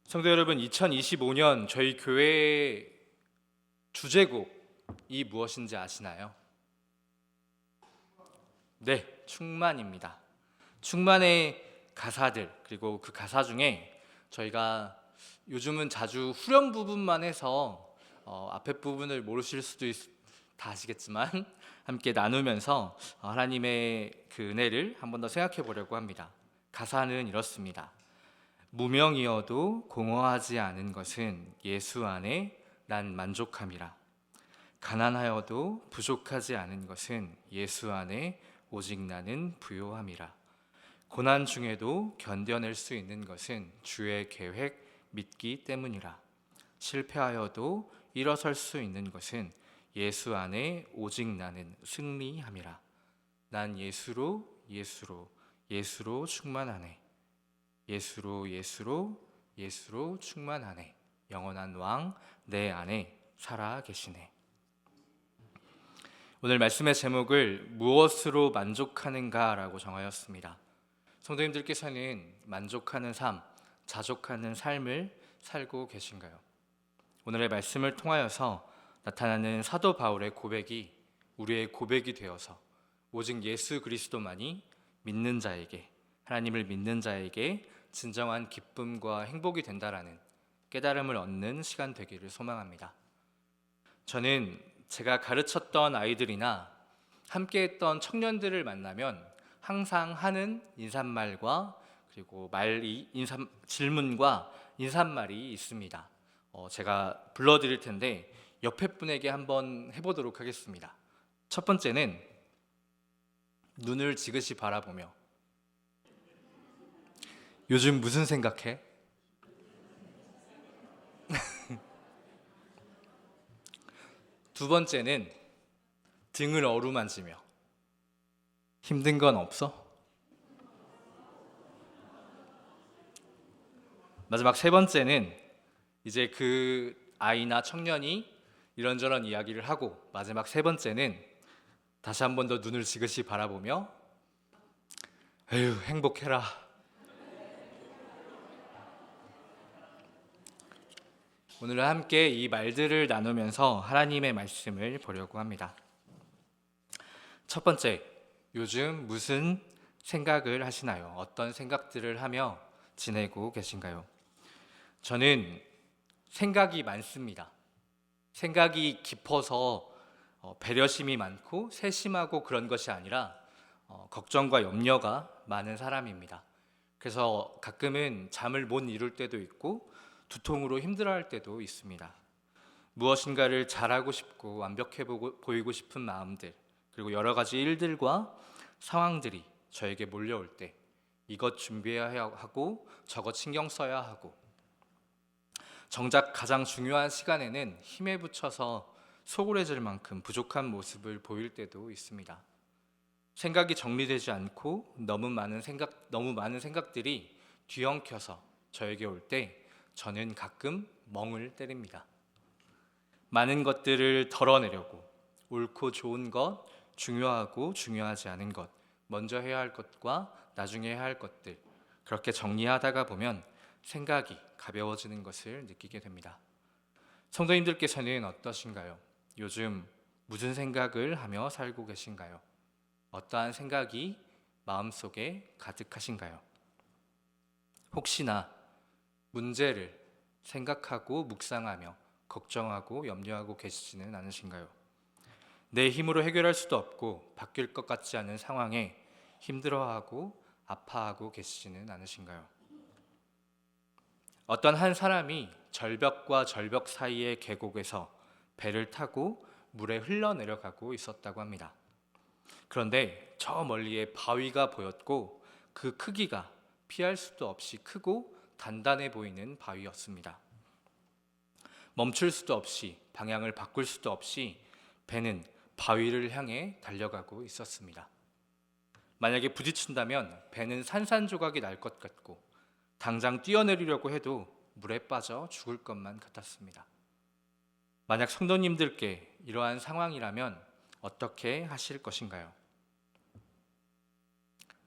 성도 여러분, 2025년 저희 교회의 주제곡이 무엇인지 아시나요? 네, 충만입니다. 충만의 가사들, 그리고 그 가사 중에 저희가 요즘은 자주 후렴 부분만 해서 앞에 부분을 모르실 수도 다 아시겠지만 함께 나누면서 하나님의 그 은혜를 한 번 더 생각해 보려고 합니다. 가사는 이렇습니다. 무명이어도 공허하지 않은 것은 예수 안에 난 만족함이라. 가난하여도 부족하지 않은 것은 예수 안에 오직 나는 부요함이라. 고난 중에도 견뎌낼 수 있는 것은 주의 계획 믿기 때문이라. 실패하여도 일어설 수 있는 것은 예수 안에 오직 나는 승리함이라. 난 예수로 충만하네. 예수로 충만하네. 영원한 왕 내 안에 살아 계시네. 오늘 말씀의 제목을 무엇으로 만족하는가라고 정하였습니다. 성도님들께서는 만족하는 삶, 자족하는 삶을 살고 계신가요? 오늘의 말씀을 통하여서 나타나는 사도 바울의 고백이 우리의 고백이 되어서 오직 예수 그리스도만이 믿는 자에게, 하나님을 믿는 자에게 진정한 기쁨과 행복이 된다라는 깨달음을 얻는 시간 되기를 소망합니다. 저는 제가 가르쳤던 아이들이나 함께했던 청년들을 만나면 항상 하는 인사말과 그리고 질문과 인사말이 있습니다. 제가 불러드릴 텐데 옆에 분에게 한번 해보도록 하겠습니다. 첫 번째는 눈을 지그시 바라보며 요즘 무슨 생각해? 두 번째는 등을 어루만지며 힘든 건 없어? 마지막 세 번째는 이제 그 아이나 청년이 이런저런 이야기를 하고 마지막 세 번째는 다시 한 번 더 눈을 지그시 바라보며 에휴 행복해라. 오늘은 함께 이 말들을 나누면서 하나님의 말씀을 보려고 합니다. 첫 번째, 요즘 무슨 생각을 하시나요? 어떤 생각들을 하며 지내고 계신가요? 저는 생각이 많습니다. 생각이 깊어서 배려심이 많고 세심하고 그런 것이 아니라 걱정과 염려가 많은 사람입니다. 그래서 가끔은 잠을 못 이룰 때도 있고 두통으로 힘들어할 때도 있습니다. 무엇인가를 잘하고 싶고 완벽해 보이고 싶은 마음들, 그리고 여러 가지 일들과 상황들이 저에게 몰려올 때 이것 준비해야 하고 저것 신경 써야 하고 정작 가장 중요한 시간에는 힘에 부쳐서 소홀해질 만큼 부족한 모습을 보일 때도 있습니다. 생각이 정리되지 않고 너무 많은 생각들이 뒤엉켜서 저에게 올 때 저는 가끔 멍을 때립니다. 많은 것들을 덜어내려고 옳고 좋은 것, 중요하고 중요하지 않은 것, 먼저 해야 할 것과 나중에 해야 할 것들, 그렇게 정리하다가 보면 생각이 가벼워지는 것을 느끼게 됩니다. 성도님들께서는 어떠신가요? 요즘 무슨 생각을 하며 살고 계신가요? 어떠한 생각이 마음속에 가득하신가요? 혹시나 문제를 생각하고 묵상하며 걱정하고 염려하고 계시지는 않으신가요? 내 힘으로 해결할 수도 없고 바뀔 것 같지 않은 상황에 힘들어하고 아파하고 계시지는 않으신가요? 어떤 한 사람이 절벽과 절벽 사이의 계곡에서 배를 타고 물에 흘러내려가고 있었다고 합니다. 그런데 저 멀리에 바위가 보였고 그 크기가 피할 수도 없이 크고 단단해 보이는 바위였습니다. 멈출 수도 없이 방향을 바꿀 수도 없이 배는 바위를 향해 달려가고 있었습니다. 만약에 부딪힌다면 배는 산산조각이 날 것 같고 당장 뛰어내리려고 해도 물에 빠져 죽을 것만 같았습니다. 만약 성도님들께 이러한 상황이라면 어떻게 하실 것인가요?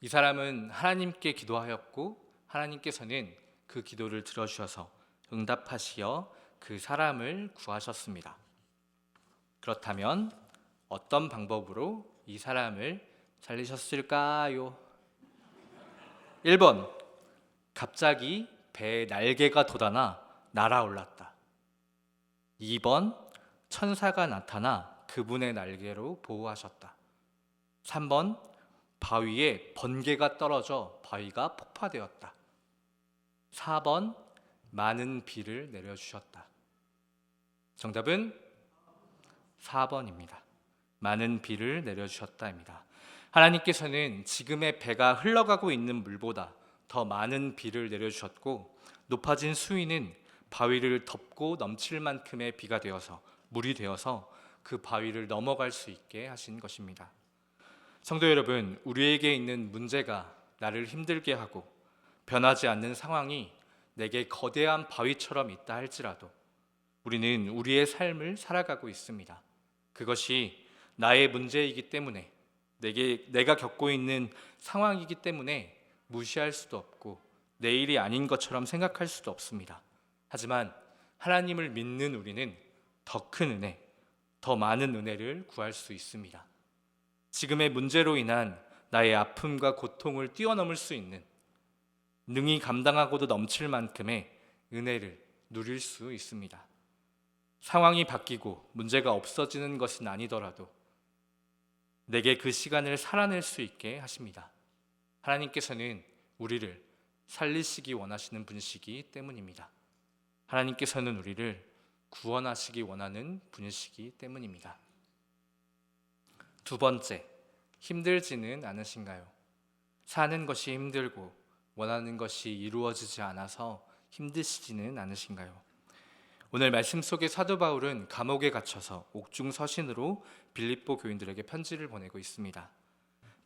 이 사람은 하나님께 기도하였고 하나님께서는 그 기도를 들어주셔서 응답하시어 그 사람을 구하셨습니다. 그렇다면 어떤 방법으로 이 사람을 살리셨을까요? 1번, 갑자기 배에 날개가 돋아나 날아올랐다. 2번, 천사가 나타나 그분의 날개로 보호하셨다. 3번, 바위에 번개가 떨어져 바위가 폭파되었다. 4번, 많은 비를 내려주셨다. 정답은 4번입니다. 많은 비를 내려주셨다입니다. 하나님께서는 지금의 배가 흘러가고 있는 물보다 더 많은 비를 내려주셨고, 높아진 수위는 바위를 덮고 넘칠 만큼의 비가 되어서, 물이 되어서 그 바위를 넘어갈 수 있게 하신 것입니다. 성도 여러분, 우리에게 있는 문제가 나를 힘들게 하고 변하지 않는 상황이 내게 거대한 바위처럼 있다 할지라도 우리는 우리의 삶을 살아가고 있습니다. 그것이 나의 문제이기 때문에, 내가 겪고 있는 상황이기 때문에 무시할 수도 없고 내 일이 아닌 것처럼 생각할 수도 없습니다. 하지만 하나님을 믿는 우리는 더 큰 은혜, 더 많은 은혜를 구할 수 있습니다. 지금의 문제로 인한 나의 아픔과 고통을 뛰어넘을 수 있는, 능히 감당하고도 넘칠 만큼의 은혜를 누릴 수 있습니다. 상황이 바뀌고 문제가 없어지는 것은 아니더라도 내게 그 시간을 살아낼 수 있게 하십니다. 하나님께서는 우리를 살리시기 원하시는 분이시기 때문입니다. 하나님께서는 우리를 구원하시기 원하는 분이시기 때문입니다. 두 번째, 힘들지는 않으신가요? 사는 것이 힘들고 원하는 것이 이루어지지 않아서 힘드시지는 않으신가요? 오늘 말씀 속의 사도 바울은 감옥에 갇혀서 옥중 서신으로 빌립보 교인들에게 편지를 보내고 있습니다.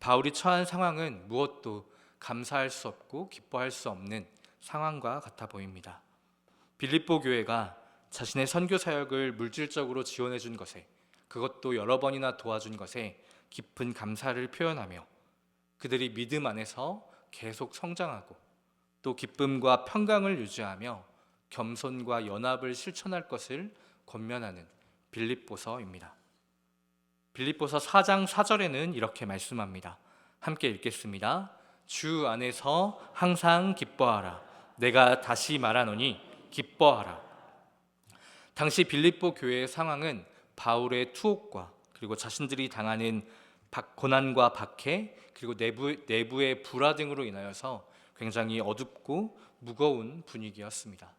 바울이 처한 상황은 무엇도 감사할 수 없고 기뻐할 수 없는 상황과 같아 보입니다. 빌립보 교회가 자신의 선교 사역을 물질적으로 지원해 준 것에, 그것도 여러 번이나 도와준 것에 깊은 감사를 표현하며 그들이 믿음 안에서 계속 성장하고 또 기쁨과 평강을 유지하며 겸손과 연합을 실천할 것을 권면하는 빌립보서입니다. 빌립보서 4장 4절에는 이렇게 말씀합니다. 함께 읽겠습니다. 주 안에서 항상 기뻐하라. 내가 다시 말하노니 기뻐하라. 당시 빌립보 교회의 상황은 바울의 투옥과 그리고 자신들이 당하는 고난과 박해, 그리고 내부의 불화 등으로 인하여서 굉장히 어둡고 무거운 분위기였습니다.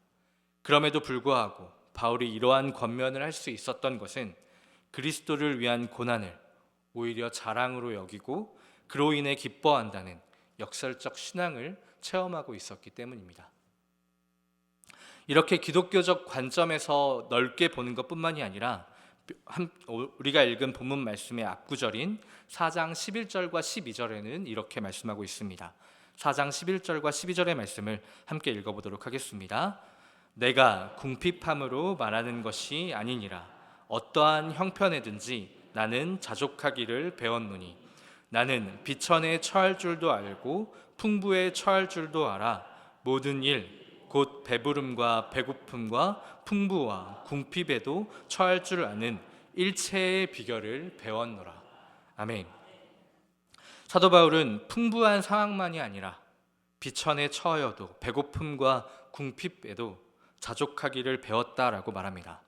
그럼에도 불구하고 바울이 이러한 권면을 할 수 있었던 것은 그리스도를 위한 고난을 오히려 자랑으로 여기고 그로 인해 기뻐한다는 역설적 신앙을 체험하고 있었기 때문입니다. 이렇게 기독교적 관점에서 넓게 보는 것뿐만이 아니라 우리가 읽은 본문 말씀의 앞구절인 4장 11절과 12절에는 이렇게 말씀하고 있습니다. 4장 11절과 12절의 말씀을 함께 읽어보도록 하겠습니다. 내가 궁핍함으로 말하는 것이 아니니라. 어떠한 형편에든지 나는 자족하기를 배웠노니 나는 비천에 처할 줄도 알고 풍부에 처할 줄도 알아. 모든 일 곧 배부름과 배고픔과 풍부와 궁핍에도 처할 줄 아는 일체의 비결을 배웠노라. 아멘. 사도 바울은 풍부한 상황만이 아니라 비천에 처하여도 배고픔과 궁핍에도 자족하기를 배웠다라고 말합니다.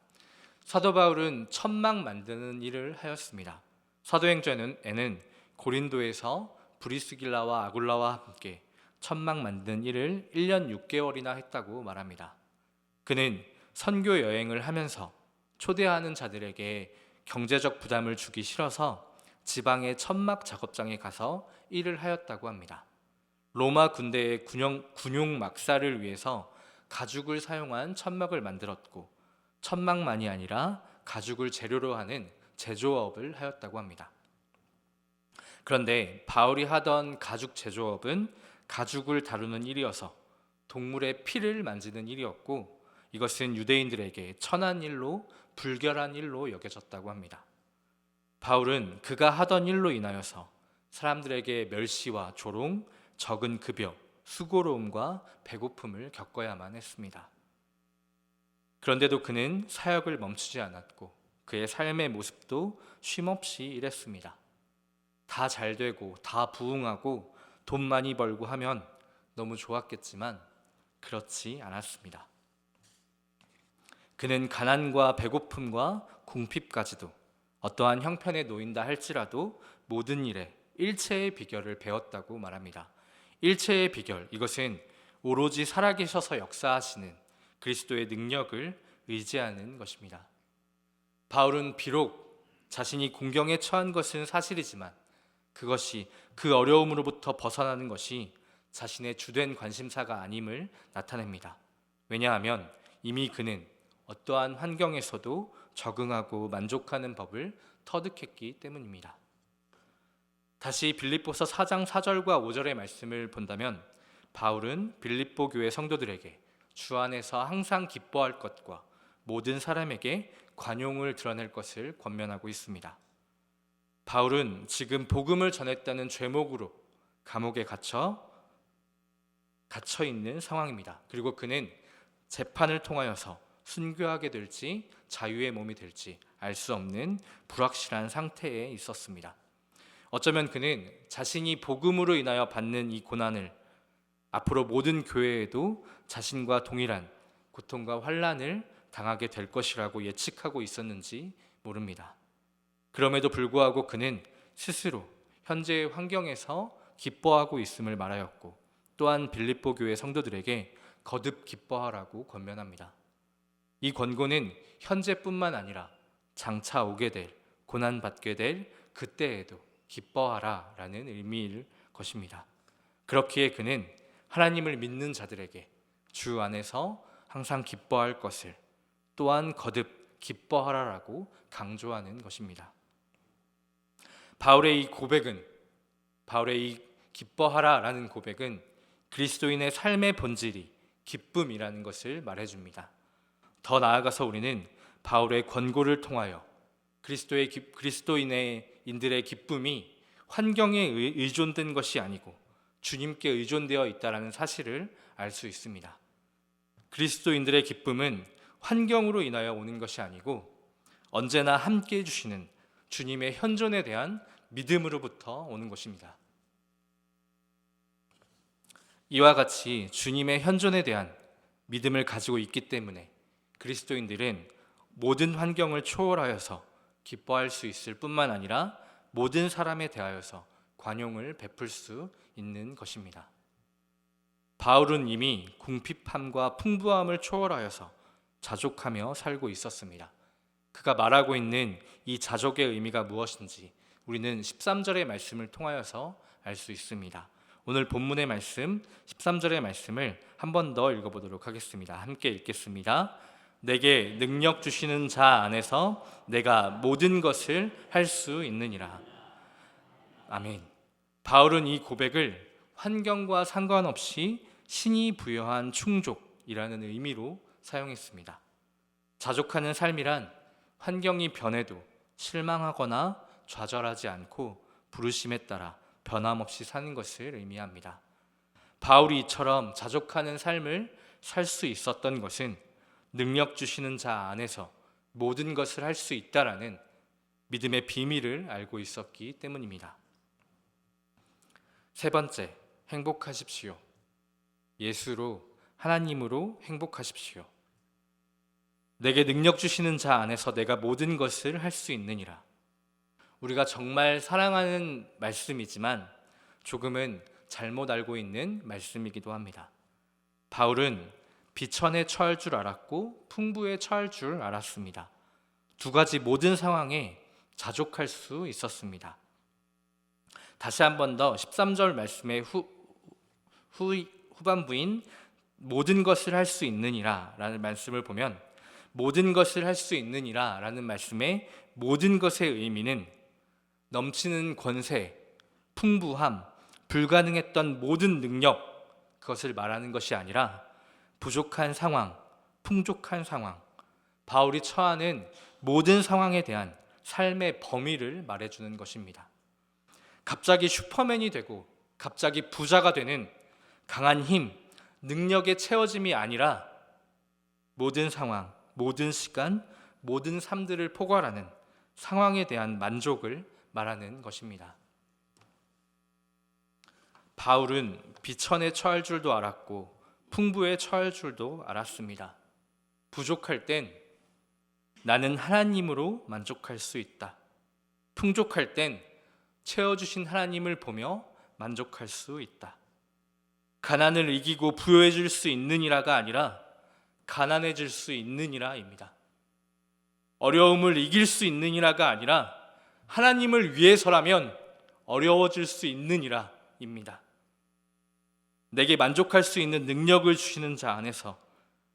사도 바울은 천막 만드는 일을 하였습니다. 사도행전에는 고린도에서 브리스길라와 아굴라와 함께 천막 만드는 일을 1년 6개월이나 했다고 말합니다. 그는 선교 여행을 하면서 초대하는 자들에게 경제적 부담을 주기 싫어서 지방의 천막 작업장에 가서 일을 하였다고 합니다. 로마 군대의 군용 막사를 위해서 가죽을 사용한 천막을 만들었고, 천막만이 아니라 가죽을 재료로 하는 제조업을 하였다고 합니다. 그런데 바울이 하던 가죽 제조업은 가죽을 다루는 일이어서 동물의 피를 만지는 일이었고, 이것은 유대인들에게 천한 일로 불결한 일로 여겨졌다고 합니다. 바울은 그가 하던 일로 인하여서 사람들에게 멸시와 조롱, 적은 급여, 수고로움과 배고픔을 겪어야만 했습니다. 그런데도 그는 사역을 멈추지 않았고 그의 삶의 모습도 쉼없이 이랬습니다. 다 잘되고 다 부흥하고 돈 많이 벌고 하면 너무 좋았겠지만 그렇지 않았습니다. 그는 가난과 배고픔과 궁핍까지도 어떠한 형편에 놓인다 할지라도 모든 일에 일체의 비결을 배웠다고 말합니다. 일체의 비결, 이것은 오로지 살아계셔서 역사하시는 그리스도의 능력을 의지하는 것입니다. 바울은 비록 자신이 공경에 처한 것은 사실이지만 그것이 그 어려움으로부터 벗어나는 것이 자신의 주된 관심사가 아님을 나타냅니다. 왜냐하면 이미 그는 어떠한 환경에서도 적응하고 만족하는 법을 터득했기 때문입니다. 다시 빌립보서 4장 4절과 5절의 말씀을 본다면 바울은 빌립보 교회 성도들에게 주 안에서 항상 기뻐할 것과 모든 사람에게 관용을 드러낼 것을 권면하고 있습니다. 바울은 지금 복음을 전했다는 죄목으로 감옥에 갇혀 있는 상황입니다. 그리고 그는 재판을 통하여서 순교하게 될지 자유의 몸이 될지 알 수 없는 불확실한 상태에 있었습니다. 어쩌면 그는 자신이 복음으로 인하여 받는 이 고난을 앞으로 모든 교회에도 자신과 동일한 고통과 환난을 당하게 될 것이라고 예측하고 있었는지 모릅니다. 그럼에도 불구하고 그는 스스로 현재의 환경에서 기뻐하고 있음을 말하였고 또한 빌립보 교회 성도들에게 거듭 기뻐하라고 권면합니다. 이 권고는 현재뿐만 아니라 장차 오게 될 고난받게 될 그때에도 기뻐하라 라는 의미일 것입니다. 그렇기에 그는 하나님을 믿는 자들에게 주 안에서 항상 기뻐할 것을 또한 거듭 기뻐하라라고 강조하는 것입니다. 바울의 이 기뻐하라라는 고백은 그리스도인의 삶의 본질이 기쁨이라는 것을 말해줍니다. 더 나아가서 우리는 바울의 권고를 통하여 그리스도인들의 기쁨이 환경에 의존된 것이 아니고 주님께 의존되어 있다는 사실을 알 수 있습니다. 그리스도인들의 기쁨은 환경으로 인하여 오는 것이 아니고 언제나 함께 해주시는 주님의 현존에 대한 믿음으로부터 오는 것입니다. 이와 같이 주님의 현존에 대한 믿음을 가지고 있기 때문에 그리스도인들은 모든 환경을 초월하여서 기뻐할 수 있을 뿐만 아니라 모든 사람에 대하여서 관용을 베풀 수 있는 것입니다. 바울은 이미 궁핍함과 풍부함을 초월하여서 자족하며 살고 있었습니다. 그가 말하고 있는 이 자족의 의미가 무엇인지 우리는 13절의 말씀을 통하여서 알 수 있습니다. 오늘 본문의 말씀 13절의 말씀을 한 번 더 읽어보도록 하겠습니다. 함께 읽겠습니다. 내게 능력 주시는 자 안에서 내가 모든 것을 할 수 있느니라. 아멘. 바울은 이 고백을 환경과 상관없이 신이 부여한 충족이라는 의미로 사용했습니다. 자족하는 삶이란 환경이 변해도 실망하거나 좌절하지 않고 부르심에 따라 변함없이 사는 것을 의미합니다. 바울이 이처럼 자족하는 삶을 살 수 있었던 것은 능력 주시는 자 안에서 모든 것을 할 수 있다라는 믿음의 비밀을 알고 있었기 때문입니다. 세 번째, 행복하십시오. 예수로, 하나님으로 행복하십시오. 내게 능력 주시는 자 안에서 내가 모든 것을 할 수 있느니라. 우리가 정말 사랑하는 말씀이지만 조금은 잘못 알고 있는 말씀이기도 합니다. 바울은 비천에 처할 줄 알았고 풍부에 처할 줄 알았습니다. 두 가지 모든 상황에 자족할 수 있었습니다. 다시 한 번 더 13절 말씀의 후반부인 모든 것을 할 수 있느니라 라는 말씀을 보면 모든 것을 할 수 있느니라 라는 말씀의 모든 것의 의미는 넘치는 권세, 풍부함, 불가능했던 모든 능력, 그것을 말하는 것이 아니라 부족한 상황, 풍족한 상황, 바울이 처하는 모든 상황에 대한 삶의 범위를 말해주는 것입니다. 갑자기 슈퍼맨이 되고 갑자기 부자가 되는 강한 힘, 능력의 채워짐이 아니라 모든 상황, 모든 시간, 모든 삶들을 포괄하는 상황에 대한 만족을 말하는 것입니다. 바울은 비천에 처할 줄도 알았고 풍부에 처할 줄도 알았습니다. 부족할 땐 나는 하나님으로 만족할 수 있다. 풍족할 땐 채워주신 하나님을 보며 만족할 수 있다. 가난을 이기고 부여해질 수 있느니라가 아니라 가난해질 수 있느니라입니다. 어려움을 이길 수 있느니라가 아니라 하나님을 위해서라면 어려워질 수 있느니라입니다. 내게 만족할 수 있는 능력을 주시는 자 안에서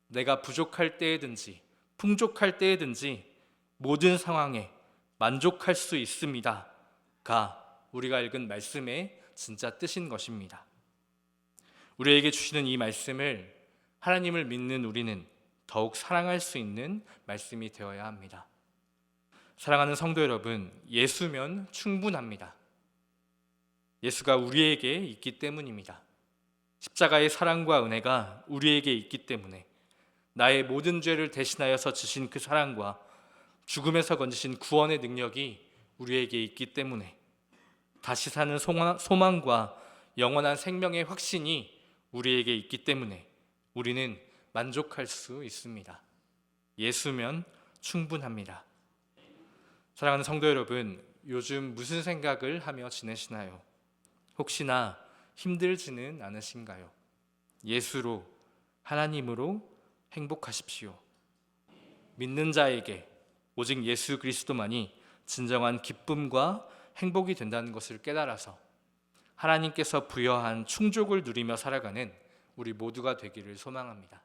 내가 부족할 때에든지 풍족할 때에든지 모든 상황에 만족할 수 있습니다가 우리가 읽은 말씀의 진짜 뜻인 것입니다. 우리에게 주시는 이 말씀을 하나님을 믿는 우리는 더욱 사랑할 수 있는 말씀이 되어야 합니다. 사랑하는 성도 여러분, 예수면 충분합니다. 예수가 우리에게 있기 때문입니다. 십자가의 사랑과 은혜가 우리에게 있기 때문에 나의 모든 죄를 대신하여서 지신 그 사랑과 죽음에서 건지신 구원의 능력이 우리에게 있기 때문에 다시 사는 소망과 영원한 생명의 확신이 우리에게 있기 때문에 우리는 만족할 수 있습니다. 예수면 충분합니다. 사랑하는 성도 여러분, 요즘 무슨 생각을 하며 지내시나요? 혹시나 힘들지는 않으신가요? 예수로, 하나님으로 행복하십시오. 믿는 자에게 오직 예수 그리스도만이 진정한 기쁨과 행복이 된다는 것을 깨달아서 하나님께서 부여한 충족을 누리며 살아가는 우리 모두가 되기를 소망합니다.